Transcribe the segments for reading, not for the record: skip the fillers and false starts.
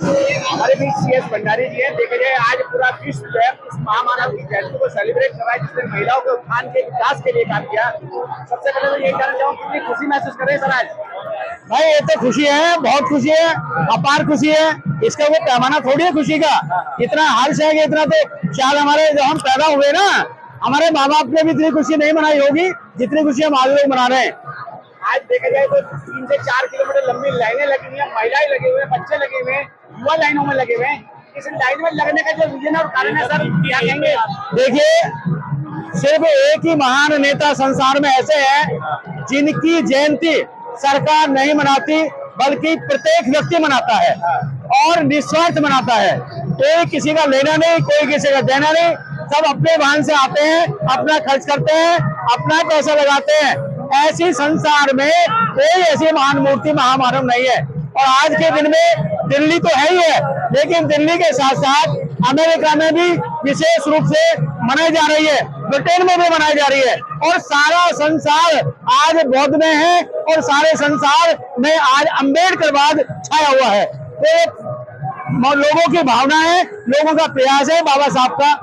हमारे बीच सीएस भंडारी जी हैं। देखा जाए आज पूरा विश्व जो है इस महामानव की जयंती को सेलिब्रेट कर रहा है, जिसने महिलाओं के उत्थान के विकास के लिए काम किया। सबसे पहले तो यही जानना चाहूँ कितनी खुशी महसूस कर रहे हैं सर आज? भाई ये तो खुशी है, बहुत खुशी है, अपार खुशी है। इसका वो पैमाना थोड़ी है खुशी का, इतना हर्ष है कि इतना तो शायद हमारे जो हम पैदा हुए ना, हमारे माँ बाप ने भी इतनी खुशी नहीं मनाई होगी जितनी खुशी हम आज लोग मना रहे हैं। आज देखा जाए तो 3 से 4 किलोमीटर लंबी लाइनें लगी हुई हैं, महिलाएं लगे हुए हैं, बच्चे लगे हुए हैं, युवा लाइनों में लगे हुए हैं। इस लाइन में लगने का जो रीजन और कारण है सर, क्या कहेंगे? देखिए, सिर्फ एक ही महान नेता संसार में ऐसे हैं जिनकी जयंती सरकार नहीं मनाती, बल्कि प्रत्येक व्यक्ति मनाता है और निस्वार्थ मनाता है। कोई किसी का लेना नहीं, कोई किसी का देना नहीं, सब अपने वाहन से आते हैं, अपना खर्च करते हैं, अपना पैसा लगाते हैं। ऐसी संसार में कोई ऐसी महान मूर्ति महामानव नहीं है। और आज के दिन में दिल्ली तो है ही है, लेकिन दिल्ली के साथ साथ अमेरिका में भी विशेष रूप से मनाई जा रही है, ब्रिटेन में भी मनाई जा रही है, और सारा संसार आज बौद्ध में है और सारे संसार में आज अम्बेडकरवाद छाया हुआ है। तो लोगों की भावना है, लोगों का प्रयास है, बाबा साहब का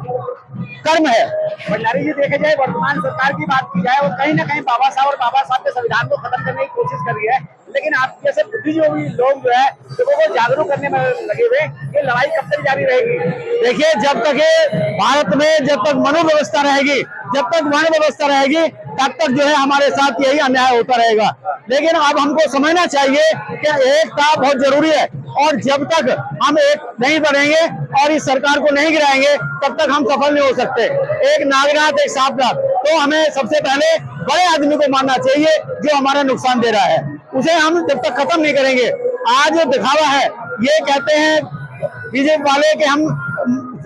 कर्म है। भंडारी जी, देखा जाए वर्तमान सरकार की बात की जाए, वो कहीं ना कहीं बाबा साहब और बाबा साहब के संविधान को खत्म करने की कोशिश कर रही है, लेकिन आप जैसे बुद्धिजीवी लोग जो है लोगों को जागरूक करने में लगे हुए, ये लड़ाई कब तक जारी रहेगी? देखिए, जब तक ये भारत में जब तक मनु व्यवस्था रहेगी, जब तक वर्ण व्यवस्था रहेगी, तब तक जो है हमारे साथ यही अन्याय होता रहेगा। लेकिन अब हमको समझना चाहिए कि एकता बहुत जरूरी है, और जब तक हम एक नहीं बनेंगे और इस सरकार को नहीं गिराएंगे, तब तक हम सफल नहीं हो सकते। एक नागनाथ एक सांपनाथ, तो हमें सबसे पहले बड़े आदमी को मानना चाहिए जो हमारा नुकसान दे रहा है, उसे हम जब तक खत्म नहीं करेंगे। आज दिखावा है, ये कहते हैं बीजेपी वाले कि हम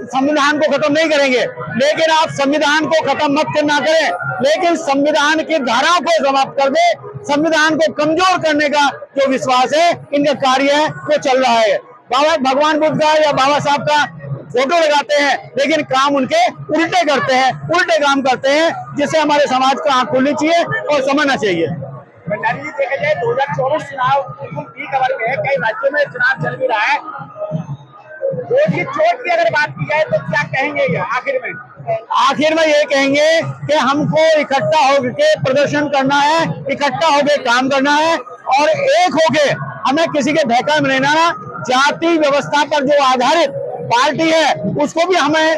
संविधान को खत्म नहीं करेंगे, लेकिन आप संविधान को खत्म मत करना करें, लेकिन संविधान की धाराओं को समाप्त कर दे। संविधान को कमजोर करने का जो विश्वास है, इनका कार्य है, वो चल रहा है। बाबा भगवान बुद्ध का या बाबा साहब का फोटो लगाते हैं, लेकिन काम उनके उल्टे करते हैं, उल्टे काम करते हैं, जिससे हमारे समाज को आंख खोलनी चाहिए और समझना चाहिए। भंडारी जी, देखा जाए 2024 चुनाव बिल्कुल पीक अवर में है, कई राज्यों में चुनाव चल भी रहा है। वोट की चोट की अगर बात की जाए तो क्या कहेंगे आखिर में? आखिर में ये कहेंगे कि हमको इकट्ठा होकर प्रदर्शन करना है, इकट्ठा होकर काम करना है, और एक होके हमें किसी के बहकावे में नहीं आना। जाति व्यवस्था पर जो आधारित पार्टी है, उसको भी हमें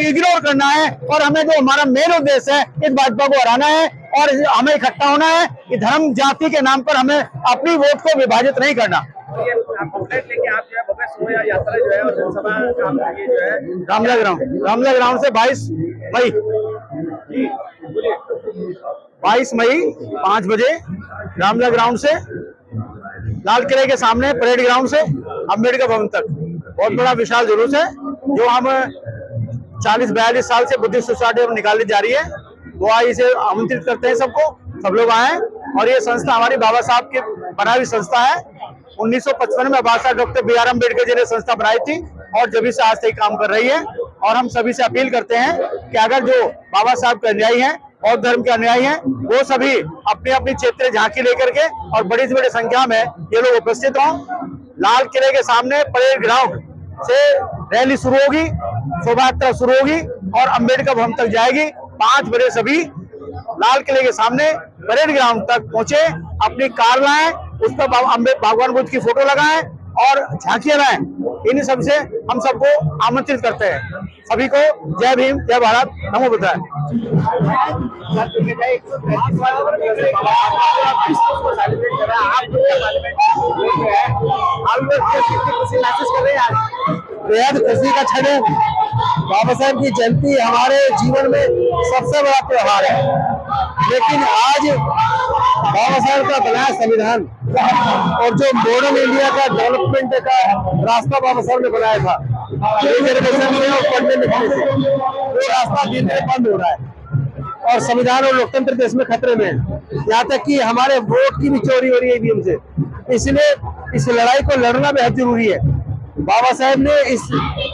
इग्नोर करना है, और हमें जो हमारा मेन उद्देश्य है, इस भाजपा को हराना है और हमें इकट्ठा होना है। कि धर्म जाति के नाम पर हमें अपनी वोट को विभाजित नहीं करना। यात्रा जो है और जनसभा जो है रामला ग्राउंड से 22 मई 5 बजे रामला ग्राउंड से लाल किले के सामने परेड ग्राउंड से अम्बेडकर भवन तक बहुत बड़ा विशाल जुलूस है, जो हम 40-42 साल से बुद्धिस्ट सोसाइटी में निकाली जा रही है। वो आई से आमंत्रित करते हैं सबको, सब लोग आए। और ये संस्था हमारी बाबा साहब की बनाई हुई संस्था है। 1955 में बाबा साहब doctor B are Ambedkar ji ने संस्था बनाई थी, और जब से आज तक काम कर रही है। और हम सभी से अपील करते हैं कि अगर जो बाबा साहब के अनुयायी हैं और धर्म के अनुयायी हैं, वो सभी अपनी अपनी क्षेत्र झांकी लेकर के और बड़ी से बड़ी संख्या में ये लोग उपस्थित हों। लाल किले के सामने परेड ग्राउंड से रैली शुरू होगी, शोभा यात्रा शुरू होगी और अम्बेडकर भवन तक जाएगी। 5 बजे सभी लाल किले के सामने परेड ग्राउंड तक पहुंचे, अपनी कार लाएं, उस पर भगवान बुद्ध की फोटो लगाएं और झांकियां लाएं। इन सब से हम सबको आमंत्रित करते हैं। सभी को जय भीम, जय भारत, नमो बुद्धाय। बेहद खुशी का क्षण है। बाबा साहब की जयंती हमारे जीवन में सबसे बड़ा त्योहार है, लेकिन आज बाबा साहब का बनाया संविधान और जो मॉडर्न इंडिया का डेवलपमेंट का रास्ता बाबा साहब ने बनाया था, जनरेशन में और पढ़ने लिखने से वो रास्ता दिन में बंद हो रहा है, और संविधान और लोकतंत्र देश में खतरे में है। यहाँ तक कि हमारे वोट की भी चोरी हो रही है ईवीएम से। इसलिए इस लड़ाई को लड़ना बेहद जरूरी है। बाबा साहब ने इस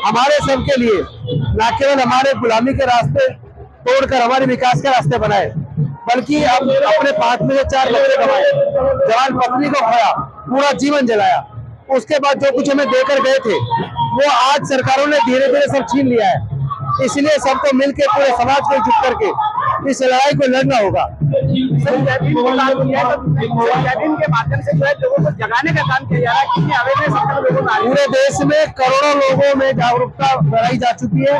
हमारे सब के लिए न केवल हमारे गुलामी के रास्ते तोड़कर हमारे विकास के रास्ते बनाए, बल्कि अपने 5 में से 4 बच्चे कमाए, जवान पत्नी को खोया, पूरा जीवन जलाया, उसके बाद जो कुछ हमें देकर गए थे वो आज सरकारों ने धीरे धीरे सब छीन लिया है। इसलिए सबको मिलकर पूरे समाज को जुट करके इस लड़ाई को लड़ना होगा। सर जैविन के माध्यम से जो है लोगों को जगाने का काम किया जा रहा है, कितनी अवेयरनेस लोगों को पूरे देश में करोड़ों लोगों में जागरूकता फैलाई जा चुकी है,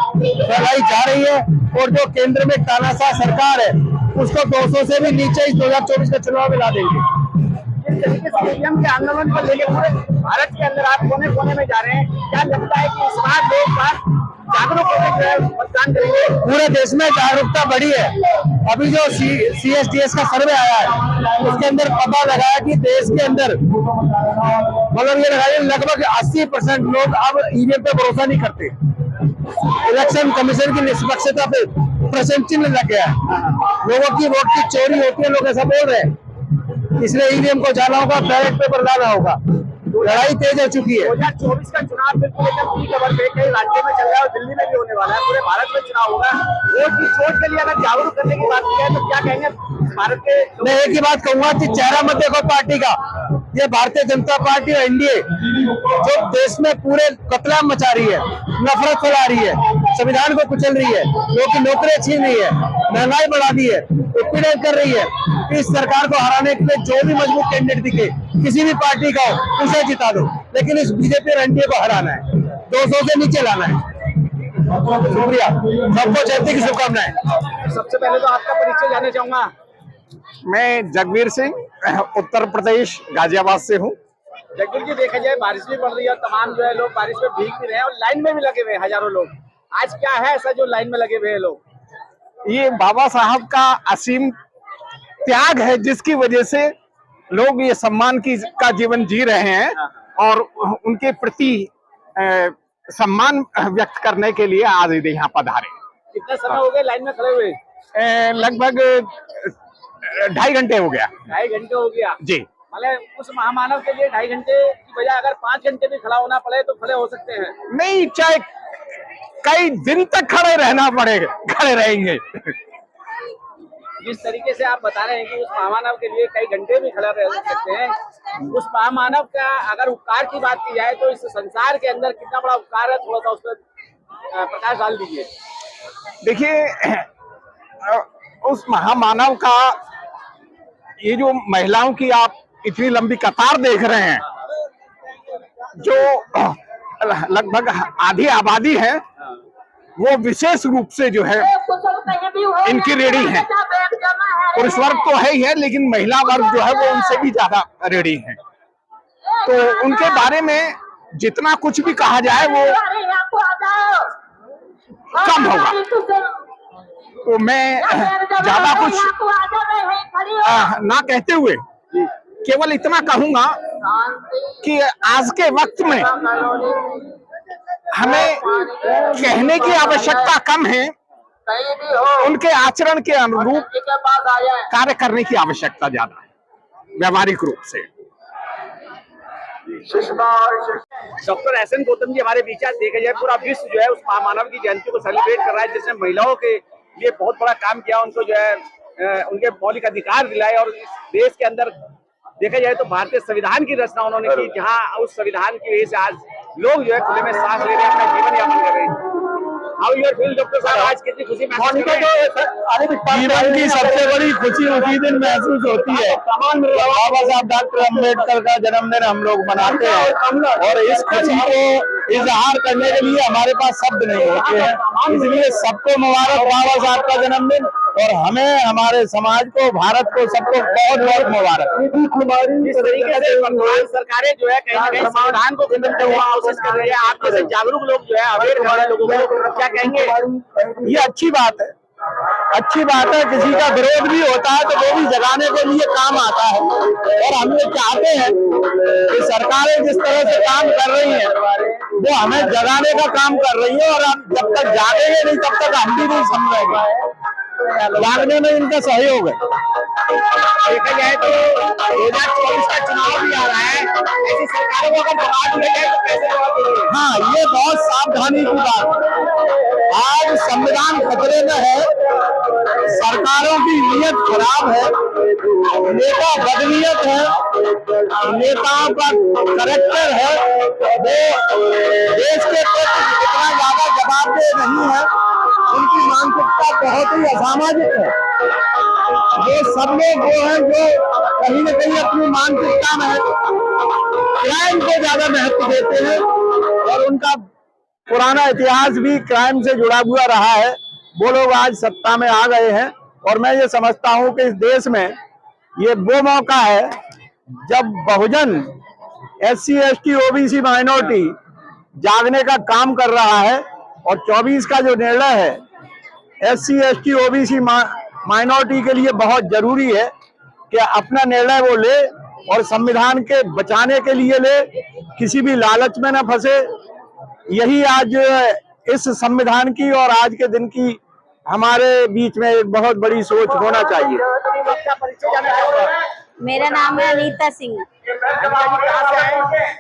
फैलाई जा रही है। और जो केंद्र में तानाशाह सरकार है उसको 200 से भी नीचे इस 2024 का चुनाव में ला देंगे। इस तरीके से ईवीएम के आंदोलन को लेकर पूरे भारत के अंदर आप कोने कोने में जा रहे हैं, क्या लगता है कि इस बार लोग जागरूक होकर जो है मतदान करेंगे? पूरे देश में जागरूकता बढ़ी है। अभी जो CSDS का सर्वे आया है उसके अंदर पता लगा है कि देश के अंदर मतलब ये लगाइए लगभग 80% लोग अब ईवीएम पे भरोसा नहीं करते। इलेक्शन कमीशन की निष्पक्षता पे प्रश्न चिन्ह लग गया है। लोगों की वोट की चोरी होती है, लोग ऐसा बोल रहे हैं। इसलिए ईवीएम को जाना होगा, बैलेट पेपर लाना होगा। लड़ाई तेज हो चुकी है। 2024 का चुनाव बिल्कुल एकदम की खबर पे कई राज्यों में चल रहा है और दिल्ली में भी होने वाला है। पूरे भारत में चुनाव होगा। वोट की चोट के लिए अगर जागरूक करने की बात की जाए तो क्या कहेंगे भारत के? मैं एक ही बात कहूंगा कि चेहरा मत देखो पार्टी का, ये भारतीय जनता पार्टी और एनडीए जो देश में पूरे कतलाम मचा रही है, नफरत फैला रही है, संविधान को कुचल रही है, लोगों की नौकरियां छीन रही है, महंगाई बढ़ा दी है, उत्पीड़न कर रही है। इस सरकार को हराने के लिए जो भी मजबूत कैंडिडेट दिखे, किसी भी पार्टी का हो, उसे जिता दो, लेकिन इस बीजेपी और एनडीए को हराना है, 200 से नीचे लाना है। शुक्रिया, सबको जयंती की शुभकामनाएं। सबसे पहले तो आपका परिचय जानना चाहूंगा। मैं जगवीर सिंह उत्तर प्रदेश गाजियाबाद से हूँ। जगवीर जी, देखा जाए बारिश भी पड़ रही है और तमाम जो है लोग बारिश में भीग भी रहे हैं और लाइन में भी लगे हुए हैं हजारों लोग। आज क्या है ऐसा जो लाइन में लगे हुए हैं लोग? ये बाबा साहब का असीम त्याग है जिसकी वजह से लोग ये सम्मान का जीवन जी रहे हैं और उनके प्रति सम्मान व्यक्त करने के लिए आज यहाँ पधारे। कितना समय हो गया लाइन में खड़े हुए? लगभग 2.5 घंटे हो गया। 2.5 घंटे हो गया जी। मतलब उस महामानव के लिए 2.5 घंटे की बजाय अगर 5 घंटे भी खड़ा होना पड़े तो खड़े हो सकते हैं? नहीं, चाहे कई दिन तक खड़े रहना पड़ेगा, खड़े रहेंगे। जिस तरीके से आप बता रहे हैं कि उस महामानव के लिए कई घंटे भी खड़ा रह सकते हैं, उस महामानव का अगर उपकार की बात की जाए तो इस संसार के अंदर कितना बड़ा उपकार है, थोड़ा सा उस पर प्रकाश डाल दीजिए। देखिए, उस महामानव का ये जो महिलाओं की आप इतनी लंबी कतार देख रहे हैं, जो लगभग आधी आबादी है, वो विशेष रूप से जो है इनकी रेडी है। पुरुष वर्ग तो है ही है, लेकिन महिला वर्ग जो है वो उनसे भी ज्यादा रेडी है। तो उनके बारे में जितना कुछ भी कहा जाए वो कम होगा। तो मैं ज्यादा कुछ ना कहते हुए केवल इतना कहूंगा कि आज के वक्त में हमें कहने की आवश्यकता कम है, उनके आचरण के अनुरूप कार्य करने की आवश्यकता ज्यादा है, व्यवहारिक रूप से। Doctor S N Gautam ji हमारे बीच आज देखा जाए पूरा विश्व जो है उस महामानव की जयंती को सेलिब्रेट कर रहा है, जिसने महिलाओं के लिए बहुत बड़ा काम किया, उनको जो है उनके मौलिक अधिकार दिलाए। और इस देश के अंदर देखा जाए तो भारतीय संविधान की रचना उन्होंने की, जहां उस संविधान की वजह से आज लोग जो है खुले में सांस ले रहे हैं, अपना जीवन यापन कर रहे हैं। हाउ यू फील डॉक्टर साहब, आज कितनी खुशी महसूस कर रहे हैं? जीवन की सबसे बड़ी खुशी उसी दिन महसूस होती है। बाबा साहब डॉक्टर अम्बेडकर का जन्मदिन हम लोग मनाते हैं और इस खुशी को इजहार करने के लिए हमारे पास शब्द नहीं होते हैं। इसलिए सबको मुबारक बाबा साहब का जन्मदिन, और हमें, हमारे समाज को, भारत को, सबको बहुत बहुत मुबारक। इस तरीके से वर्तमान सरकारें जो है कहीं ना कहीं संविधान को खत्म करने की कोशिश कर रही है। आप जैसे जागरूक लोग जो है अवेयर वाले लोगों को क्या कहेंगे? ये अच्छी बात है, अच्छी बात है। किसी का विरोध भी होता है तो वो भी जगाने के लिए काम आता है, और हम ये चाहते हैं कि सरकारें जिस तरह से काम कर रही हैं वो हमें जगाने का काम कर रही है, और हम जब तक जागेंगे नहीं तब तक हम भी नहीं समझेंगे। जागने में इनका सहयोग है। देखा जाए तो 2024 का चुनाव भी आ रहा है, ऐसी सरकारों को अगर जवाब दिया जाए तो कैसे जवाब देंगे? हाँ, ये बहुत सावधानी की बात है। आज संविधान खतरे में है, सरकारों की नीयत खराब है, नेता बदनीयत है, नेताओं का कैरेक्टर है, वो देश के प्रति इतना ज्यादा जवाबदेह नहीं है, उनकी मानसिकता बहुत ही असामाजिक है। ये सब लोग वो हैं जो कहीं न कहीं अपनी मानसिकता में क्राइम को ज्यादा महत्व देते हैं और उनका पुराना इतिहास भी क्राइम से जुड़ा हुआ रहा है। वो लोग आज सत्ता में आ गए हैं और मैं ये समझता हूं कि इस देश में ये वो मौका है जब बहुजन SC ST OBC माइनॉरिटी जागने का काम कर रहा है और 24 का जो निर्णय है SC ST OBC माइनॉरिटी के लिए बहुत जरूरी है कि अपना निर्णय वो ले और संविधान के बचाने के लिए ले, किसी भी लालच में न फंसे। यही आज इस संविधान की और आज के दिन की हमारे बीच में एक बहुत बड़ी सोच होना चाहिए। आपका परिचय जानना चाहूंगा। मेरा नाम है अनीता सिंह।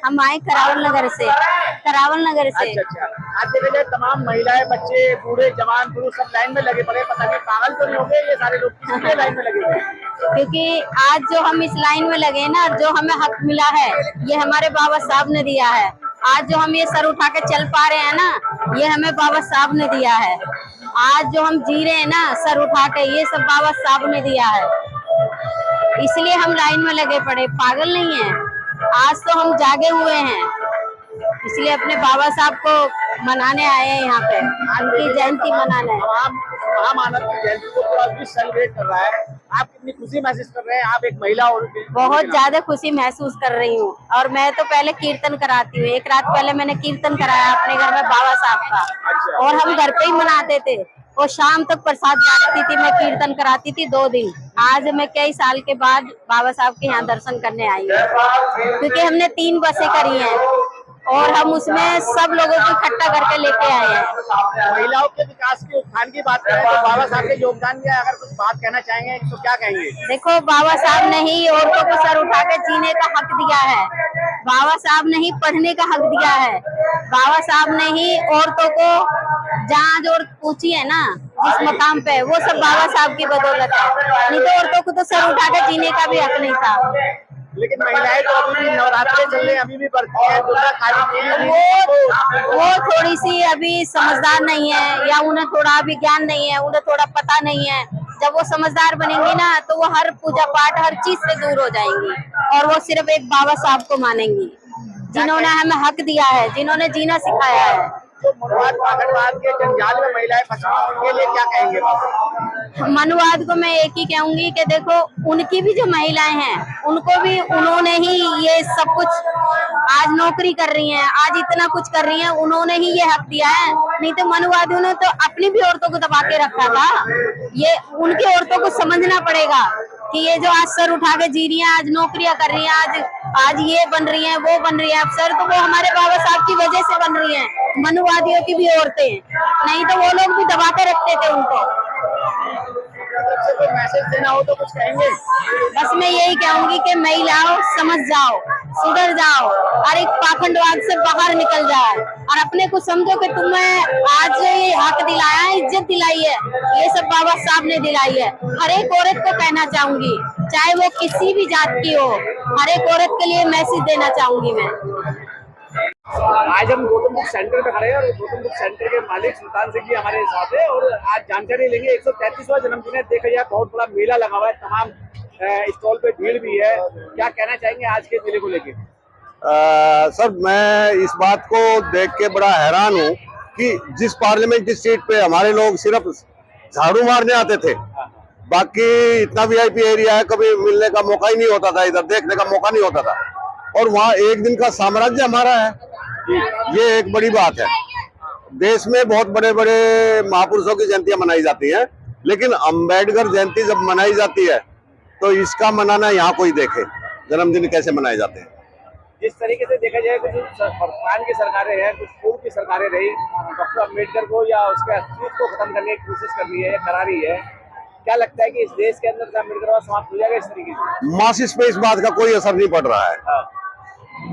हम आए करावल नगर से। अच्छा, आज देखा जाए तमाम महिलाएं, बच्चे, बूढ़े, जवान, पुरुष सब लाइन में लगे पड़े, पता नहीं पागल तो नहीं हो गए ये सारे लोग किसलिए लाइन में लगे हुए? क्योंकि आज जो हम इस लाइन में लगे ना, जो हमें हक मिला है ये हमारे बाबा साहब ने दिया है। आज जो हम ये सर उठा के चल पा रहे हैं ना, ये हमें बाबा साहब ने दिया है। आज जो हम जी रहे हैं ना सर उठा के, ये सब बाबा साहब ने दिया है, इसलिए हम लाइन में लगे पड़े, पागल नहीं है। आज तो हम जागे हुए हैं, इसलिए अपने बाबा साहब को मनाने आए हैं, यहाँ पे उनकी जयंती मनाने। महामानव की जयंती को पूरा विश्व सेलिब्रेट कर रहा है, आप कितनी खुशी महसूस कर रहे हैं? आप एक महिला और बहुत ज्यादा खुशी महसूस कर रही हूँ। और मैं तो पहले कीर्तन कराती हूँ, एक रात पहले मैंने कीर्तन कराया अपने घर में बाबा साहब का, और हम घर पे ही मनाते थे और शाम तक प्रसाद बांटती थी, मैं कीर्तन कराती थी 2 दिन। आज मैं कई साल के बाद बाबा साहब के यहाँ दर्शन करने आई हूँ, क्योंकि हमने 3 बसें करी हैं और हम उसमें सब लोगों को इकट्ठा करके लेके आए हैं। महिलाओं के विकास के उत्थान की बात करें तो बाबा साहब के योगदान की अगर कुछ बात कहना चाहेंगे तो क्या कहेंगे? देखो, बाबा साहब ने ही औरतों को सर उठा के जीने का हक दिया है, बाबा साहब ने ही पढ़ने का हक दिया है, बाबा साहब ने ही औरतों को जहाँ जो पूछी है ना जिस मकाम पे, वो सब बाबा साहब की बदौलत है। नहीं तो औरतों को तो सर उठा के जीने का भी हक नहीं था। लेकिन महिलाएं तो अभी भी नवरात्रे चल रहे, अभी भी बढ़ती है, दुर्गा काली, वो थोड़ी सी अभी समझदार नहीं है, या उन्हें थोड़ा अभी ज्ञान नहीं है, उन्हें थोड़ा पता नहीं है। जब वो समझदार बनेंगी ना तो वो हर पूजा पाठ हर चीज से दूर हो जाएंगी और वो सिर्फ एक बाबा साहब को मानेंगी, जिन्होंने हमें हक दिया है, जिन्होंने जीना सिखाया है। तो मनुवाद पाखंडवाद के जंजाल में महिलाएं फंसी, उनके लिए क्या कहेंगे? मनुवाद को मैं एक ही कहूंगी कि देखो, उनकी भी जो महिलाएं हैं उनको भी उन्होंने ही ये सब कुछ आज नौकरी कर रही हैं, आज इतना कुछ कर रही हैं, उन्होंने ही ये हक दिया है। नहीं तो मनुवादियों ने तो अपनी भी औरतों को दबा के रखा था। ये उनकी औरतों को समझना पड़ेगा कि ये जो आज सर उठा के जी रही हैं, आज नौकरियां कर रही हैं, आज ये बन रही हैं, वो बन रही है, अफसर तो वो हमारे बाबा साहब की वजह से बन रही हैं। मनुवादियों की भी औरतें, नहीं तो वो लोग भी दबा के रखते थे उनको। कोई मैसेज देना हो तो कुछ कहेंगे? बस मैं यही कहूंगी कि महिलाओं समझ जाओ, सुधर जाओ और एक पाखंडवाद से बाहर निकल जाओ और अपने को समझो कि तुम्हें आज ये हक दिलाया है, इज्जत दिलाई है, ये सब बाबा साहब ने दिलाई है। हर एक औरत को कहना चाहूंगी, चाहे वो किसी भी जात की हो, हर एक औरत के लिए मैसेज देना चाहूंगी मैं। आज हम गौतम बुक सेंटर पे खड़े हैं और गौतम बुक सेंटर के मालिक सुल्तान सिंह जी हमारे साथ है और आज जानकारी लेंगे। 133वां जन्मदिन है, देखा जाए बहुत बड़ा मेला लगा हुआ है, तमाम स्टॉल पे भीड़ भी है, क्या कहना चाहेंगे आज के मेले को लेके? सर, मैं इस बात को देख के बड़ा हैरान हूँ कि जिस पार्लियामेंट की सीट पे हमारे लोग सिर्फ झाड़ू मारने आते थे, बाकी इतना VIP एरिया है, कभी मिलने का मौका ही नहीं होता था, इधर देखने का मौका नहीं होता था, और वहाँ एक दिन का साम्राज्य हमारा है। ये एक बड़ी बात है। देश में बहुत बड़े बड़े महापुरुषों की जयंतियां मनाई जाती हैं, लेकिन अम्बेडकर जयंती जब मनाई जाती है तो इसका मनाना यहाँ कोई देखे जन्मदिन कैसे मनाए जाते हैं। जिस तरीके से देखा जाए, कुछ वर्तमान की सरकारें हैं, कुछ पूर्व की सरकारें रही, डॉक्टर अम्बेडकर को या उसके अस्तित्व को खत्म करने की कोशिश कर रही है या करा रही है, क्या लगता है कि इस देश के अंदर अम्बेडकर समाप्त हो जाएगा इस तरीके से? मासिस पे इस बात का कोई असर नहीं पड़ रहा है,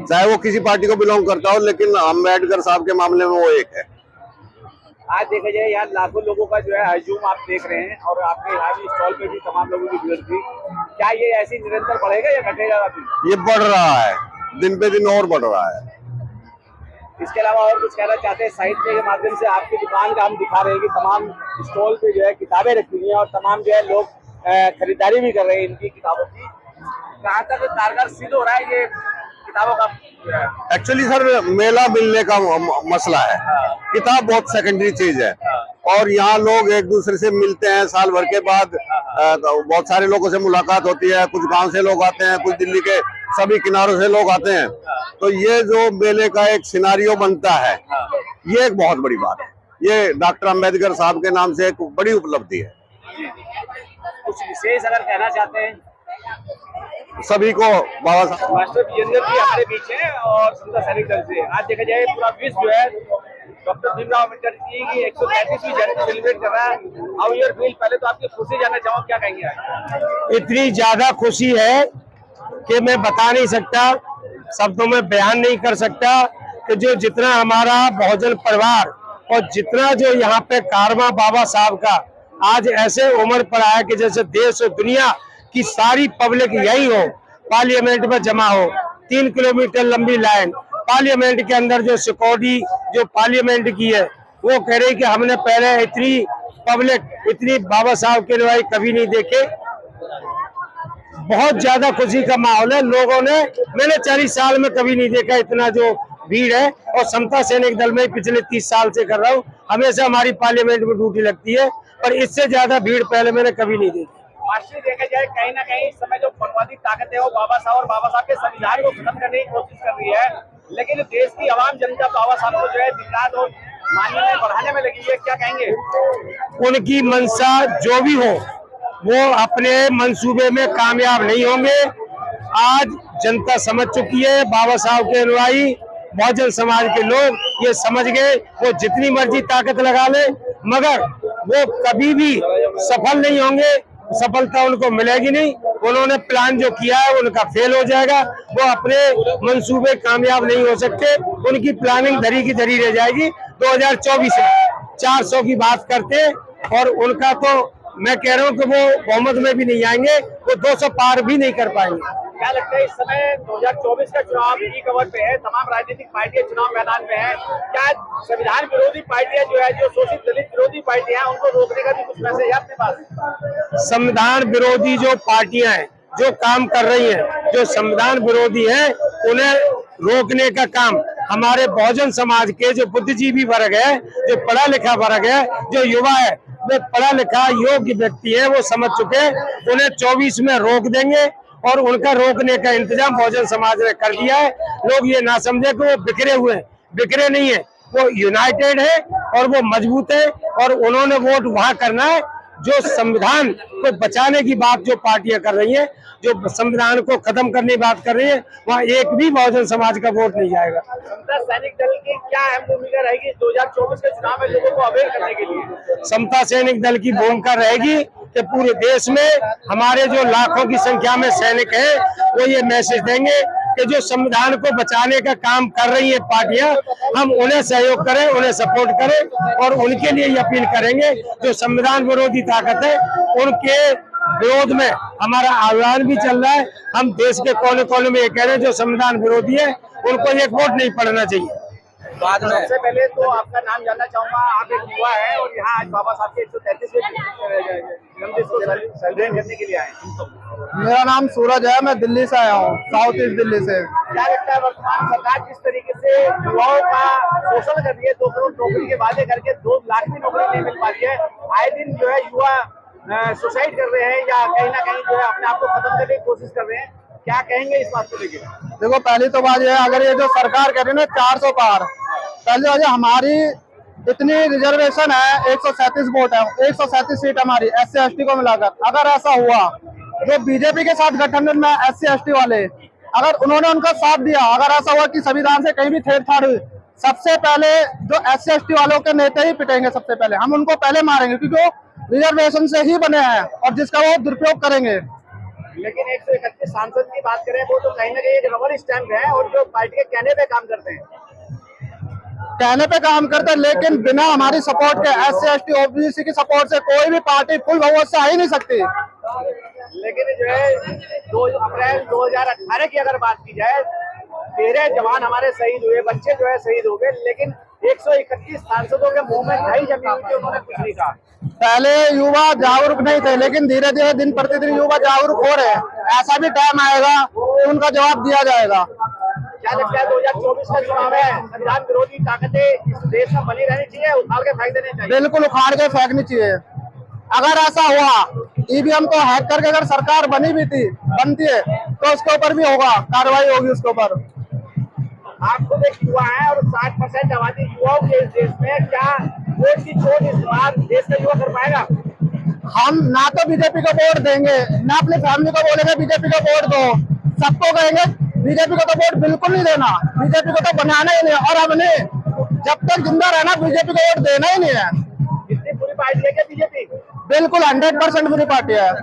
चाहे वो किसी पार्टी को बिलोंग करता हो, लेकिन अम्बेडकर साहब के मामले में वो एक है। आज देखा जाए यहाँ लाखों लोगों का जो है हजूम आप देख रहे हैं और आपके यहाँ भी स्टॉल पे भी तमाम लोगों की भीड़ थी। क्या ये ऐसी निरंतर बढ़ेगा या घटेगा अभी? ये बढ़ रहा है, दिन पे दिन और बढ़ रहा है। इसके अलावा और कुछ कहना चाहते हैं? साहित्य के माध्यम से आपकी दुकान का हम दिखा रहे हैं कि तमाम स्टॉल पे जो है किताबें रखी हुई हैं और तमाम जो है लोग खरीदारी भी कर रहे हैं इनकी किताबों की। कहाँ तक कारगर सिद्ध हो रहा है ये किताबों का? एक्चुअली सर मेला मिलने का मसला है, किताब बहुत सेकेंडरी चीज है और यहाँ लोग एक दूसरे से मिलते हैं साल भर के बाद। बहुत सारे लोगों से मुलाकात होती है, कुछ गांव से लोग आते हैं, कुछ दिल्ली के सभी किनारों से लोग आते हैं। तो ये जो मेले का एक सिनारियो बनता है, ये एक बहुत बड़ी बात है। ये डॉक्टर अंबेडकर साहब के नाम से एक बड़ी उपलब्धि है। कुछ विशेष अगर कहना चाहते हैं? सभी को बाबा साहब मास्टर विजेंद्र जी हमारे बीच हैं और समता सैनिक दल से। आज देखा जाए पूरा विश्व जो है डॉक्टर भीमराव अम्बेडकर जी की 135वीं जयंती सेलिब्रेट कर रहा है। How your feel? पहले तो आपकी खुशी जानना चाहूँ, क्या कहेंगे आज? इतनी ज्यादा खुशी है कि मैं बता नहीं सकता, शब्दों में बयान नहीं कर सकता कि जो जितना हमारा बहुजन परिवार और जितना जो यहाँ पे कारवां बाबा साहब का आज ऐसे उम्र पर आया कि जैसे देश और दुनिया की सारी पब्लिक यही हो, पार्लियामेंट में जमा हो। 3 किलोमीटर लंबी लाइन पार्लियामेंट के अंदर, जो सिक्योरिटी जो पार्लियामेंट की है वो कह रही कि हमने पहले इतनी पब्लिक, इतनी बाबा साहब के अनुयायी कभी नहीं देखे। बहुत ज्यादा खुशी का माहौल है लोगों ने, मैंने 40 साल में कभी नहीं देखा इतना जो भीड़ है। और समता सैनिक दल में पिछले 30 साल से कर रहा हूँ, हमेशा हमारी पार्लियामेंट में ड्यूटी लगती है, पर इससे ज्यादा भीड़ पहले मैंने कभी नहीं देखी। मास्टर देखा जाए कहीं ना कहीं इस समय जो बंटवादी ताकत है वो बाबा साहब और बाबा साहब के संविधान को खत्म करने की कोशिश कर रही है, लेकिन देश की आवाम जनता बाबा साहब को जो है दिन रात और मानने में बढ़ाने में लगी है। क्या कहेंगे? उनकी मंशा जो भी हो, वो अपने मंसूबे में कामयाब नहीं होंगे। आज जनता समझ चुकी है, बाबा साहब के अनुयायी बहुजन समाज के लोग ये समझ गए, वो जितनी मर्जी ताकत लगा ले मगर वो कभी भी सफल नहीं होंगे, सफलता उनको मिलेगी नहीं। उन्होंने प्लान जो किया है उनका फेल हो जाएगा, वो अपने मंसूबे कामयाब नहीं हो सकते, उनकी प्लानिंग धरी की धरी रह जाएगी। 2024 में 400 की बात करते और उनका तो मैं कह रहा हूँ कि वो बहुमत में भी नहीं आएंगे, वो 200 पार भी नहीं कर पाएंगे। क्या लगता है इस समय 2024 का चुनाव की कवर पे है, तमाम राजनीतिक पार्टियां चुनाव मैदान में है, क्या संविधान विरोधी पार्टियां जो है, जो शोषित दलित विरोधी पार्टियां हैं, उनको रोकने का भी कुछ मैसेज है आपके पास? संविधान विरोधी जो पार्टियां हैं जो काम कर रही हैं, जो संविधान विरोधी हैं, उन्हें रोकने का काम हमारे बहुजन समाज के जो बुद्धिजीवी वर्ग है, जो पढ़ा लिखा वर्ग है, जो युवा है, वो पढ़ा लिखा योग्य व्यक्ति है, वो समझ चुके हैं, उन्हें 24 में रोक देंगे और उनका रोकने का इंतजाम बहुजन समाज ने कर दिया है। लोग ये ना समझे कि वो बिखरे हुए हैं, बिखरे नहीं है, वो यूनाइटेड है और वो मजबूत है और उन्होंने वोट वहां करना है जो संविधान को बचाने की बात जो पार्टियां कर रही हैं, जो संविधान को खत्म करने की बात कर रही है, वहाँ एक भी बहुजन समाज का वोट नहीं जाएगा। समता सैनिक दल की क्या अहम भूमिका रहेगी 2024 के चुनाव में लोगों को अवेयर करने के लिए? समता सैनिक दल की भूमिका रहेगी कि पूरे देश में हमारे जो लाखों की संख्या में सैनिक हैं, वो ये मैसेज देंगे कि जो संविधान को बचाने का काम कर रही है पार्टियां, हम उन्हें सहयोग करें, उन्हें सपोर्ट करें और उनके लिए ये अपील करेंगे जो संविधान विरोधी ताकत है उनके विरोध में हमारा आह्वान भी चल रहा है। हम देश के कोने कोने में ये कह रहे हैं जो संविधान विरोधी है उनको एक वोट नहीं पड़ना चाहिए। सबसे पहले तो आपका नाम जानना चाहूंगा, आप एक युवा है और यहाँ आज बाबा साहब के 133वें जन्मदिन को सेलिब्रेट करने के लिए आए। मेरा नाम सूरज है, मैं दिल्ली से आया हूँ, साउथ ईस्ट दिल्ली से। क्या लगता है वर्तमान सरकार जिस तरीके से युवाओं का शोषण कर रही है, 2 करोड़ नौकरी के वादे करके 2 लाख की नौकरी नहीं मिल पा रही है, आए दिन जो है युवा सुसाइड कर रहे हैं या कहीं ना कहीं जो है अपने आप को खत्म करने की कोशिश कर रहे हैं, क्या कहेंगे इस बात को लेकर? देखो पहली तो बात यह है, अगर ये जो सरकार कर रही है ना 400 पार, पहले वजह हमारी इतनी रिजर्वेशन है, 137 वोट है, 137 सीट हमारी SC ST को मिलाकर। अगर ऐसा हुआ जो बीजेपी के साथ गठबंधन में SC ST वाले, अगर उन्होंने उनका साथ दिया, अगर ऐसा हुआ कि संविधान से कहीं भी छेड़छाड़ हुई, सबसे पहले जो SC ST वालों के नेता ही पिटेंगे, सबसे पहले हम उनको पहले मारेंगे, क्योंकि वो रिजर्वेशन से ही बने हैं और जिसका वो दुरुपयोग करेंगे। लेकिन 131 सांसद की बात करें, वो तो कहीं ना कहीं एक रबर स्टैंप है और जो पार्टी के कहने पे काम करते हैं। कहने पे काम करते हैं, लेकिन बिना हमारी सपोर्ट के SC ST OBC की सपोर्ट से कोई भी पार्टी फुल बहुमत से आ ही नहीं सकती। लेकिन जो है 2 अप्रैल 2018 की अगर बात की जाए, 13 जवान हमारे शहीद हुए, बच्चे जो है शहीद हो गए, लेकिन 131 सांसदों के मुंह में दही जमी हुई थी, उन्होंने कुछ नहीं कहा। पहले युवा जागरूक नहीं थे, लेकिन धीरे धीरे दिन प्रतिदिन युवा जागरूक हो रहे हैं। ऐसा भी टाइम आएगा कि उनका जवाब दिया जाएगा। क्या लगता है 2024 का चुनाव है, संविधान विरोधी ताकतें इस देश में बनी रहनी चाहिए, उखाड़ के फेंक देने चाहिए? बिल्कुल उखाड़ के फेंकनी चाहिए। अगर ऐसा हुआ, EVM को हैक करके अगर सरकार बनती है तो उसके ऊपर भी होगा, कार्रवाई होगी उसके ऊपर। आप खुद एक युवा है और 60% आबादी युवाओं के इस देश में, क्या वोट की चोट इस बार देश का युवा कर पाएगा? हम ना तो बीजेपी को वोट देंगे, ना अपनी फैमिली को बोलेंगे बीजेपी को वोट दो। सबको कहेंगे बीजेपी को तो वोट बिल्कुल नहीं देना, बीजेपी को तो बनाना ही नहीं, और हमने जब तक जिंदा रहना बीजेपी को वोट देना ही नहीं है। इतनी बुरी पार्टी है क्या बीजेपी? बिल्कुल 100% बुरी पार्टी है। और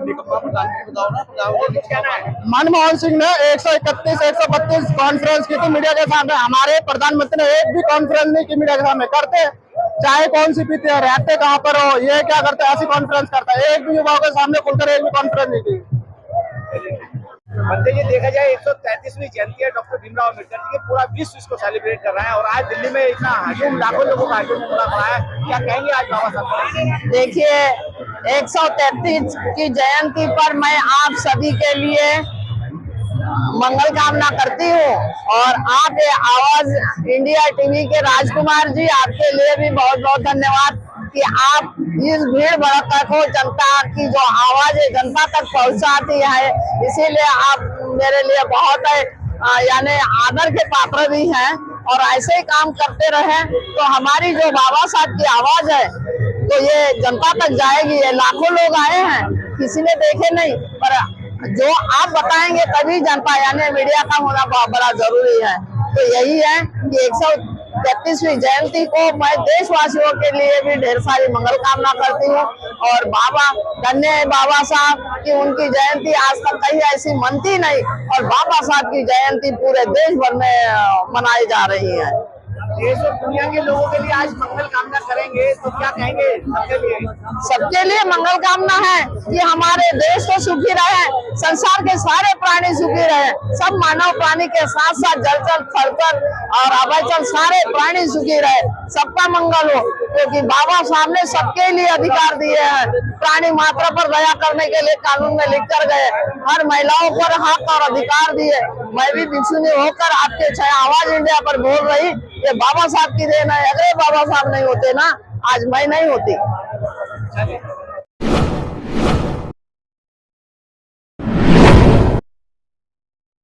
कुछ कहना है? मनमोहन सिंह ने 131 132 कॉन्फ्रेंस की थी मीडिया के सामने, हमारे प्रधानमंत्री ने एक भी कॉन्फ्रेंस नहीं की मीडिया के सामने। करते चाहे कौन सी पीते हैं, रहते कहाँ पर हो, ये क्या करते हैं, ऐसी कॉन्फ्रेंस करता है। एक भी युवाओं के सामने खुलकर एक भी कॉन्फ्रेंस नहीं की। बनते ये देखा जाए 133वीं जयंती है डॉक्टर भीमराव अम्बेडकर जी की, पूरा विश्व इसको सेलिब्रेट कर रहा है और आज दिल्ली में इतना हजूम, लाखों लोगों का हजूम उमड़ा पड़ा है। क्या कहेंगे आज बाबा साहब? देखिए, 133 की जयंती पर मैं आप सभी के लिए मंगल कामना करती हूँ, और आप ये आवाज इंडिया टीवी के राजकुमार जी, आपके लिए भी बहुत बहुत धन्यवाद कि आप इस भीड़ भड़का को जनता की जो आवाज है जनता तक पहुंचाती है, इसीलिए आप मेरे लिए बहुत यानी आदर के पात्र भी हैं। और ऐसे ही काम करते रहे तो हमारी जो बाबा साहब की आवाज है तो ये जनता तक जाएगी। ये लाखों लोग आए हैं, किसी ने देखे नहीं, पर जो आप बताएंगे तभी जनता, यानी मीडिया का होना बहुत बड़ा जरूरी है। तो यही है कि 133वीं जयंती को मैं देशवासियों के लिए भी ढेर सारी मंगल कामना करती हूँ। और बाबा, धन्य है बाबा साहब कि उनकी जयंती आज तक कहीं ऐसी मनती नहीं, और बाबा साहब की जयंती पूरे देश भर में मनाई जा रही है। देश और दुनिया के लोगों के लिए आज मंगल कामना करेंगे तो क्या कहेंगे सबके लिए? सबके लिए मंगल कामना है कि हमारे देश को सुखी रहे, संसार के सारे प्राणी सुखी रहे, सब मानव प्राणी के साथ साथ जलचर, थलचर और अभयचर सारे प्राणी सुखी रहे, सबका मंगल हो। क्योंकि बाबा साहब ने सबके लिए अधिकार दिए हैं, प्राणी मात्र पर दया करने के लिए कानून में लिख कर गए, हर महिलाओं पर हक और अधिकार दिए। मैं भी भिक्षुनी होकर आपके छह आवाज इंडिया पर बोल रही, ये बाबा साहब की देन है। अगर बाबा साहब नहीं होते ना, आज मैं नहीं होती।